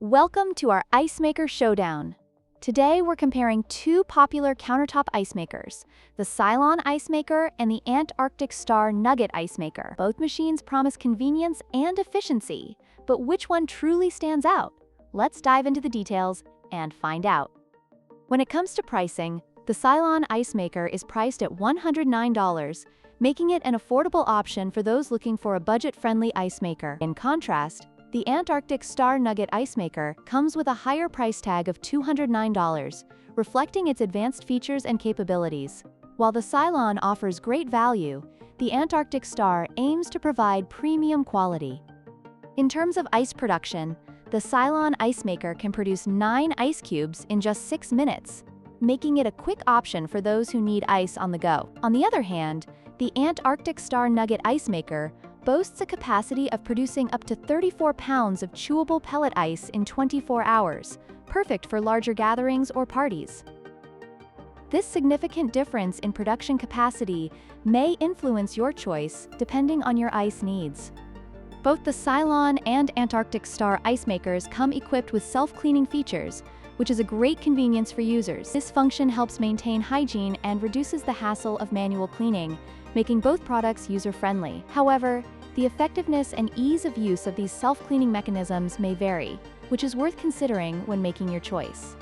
Welcome to our Ice Maker Showdown. Today we're comparing two popular countertop ice makers, the Silonn Ice Maker and the Antarctic Star Nugget Ice Maker. Both machines promise convenience and efficiency, but which one truly stands out? Let's dive into the details and find out. When it comes to pricing, the Silonn Ice Maker is priced at $109, making it an affordable option for those looking for a budget-friendly ice maker. In contrast, the Antarctic Star Nugget Ice Maker comes with a higher price tag of $209, reflecting its advanced features and capabilities. While the Silonn offers great value, the Antarctic Star aims to provide premium quality. In terms of ice production, the Silonn Ice Maker can produce 9 ice cubes in just 6 minutes, making it a quick option for those who need ice on the go. On the other hand, the Antarctic Star Nugget Ice Maker boasts a capacity of producing up to 34 pounds of chewable pellet ice in 24 hours, perfect for larger gatherings or parties. This significant difference in production capacity may influence your choice depending on your ice needs. Both the Silonn and Antarctic Star ice makers come equipped with self-cleaning features, which is a great convenience for users. This function helps maintain hygiene and reduces the hassle of manual cleaning, making both products user-friendly. However, the effectiveness and ease of use of these self-cleaning mechanisms may vary, which is worth considering when making your choice.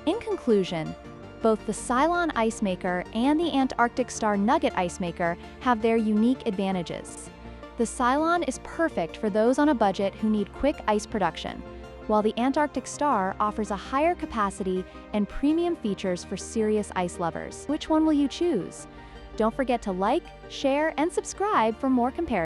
In conclusion, both the Silonn Ice Maker and the Antarctic Star Nugget Ice Maker have their unique advantages. The Silonn is perfect for those on a budget who need quick ice production, while the Antarctic Star offers a higher capacity and premium features for serious ice lovers. Which one will you choose? Don't forget to like, share, and subscribe for more comparisons.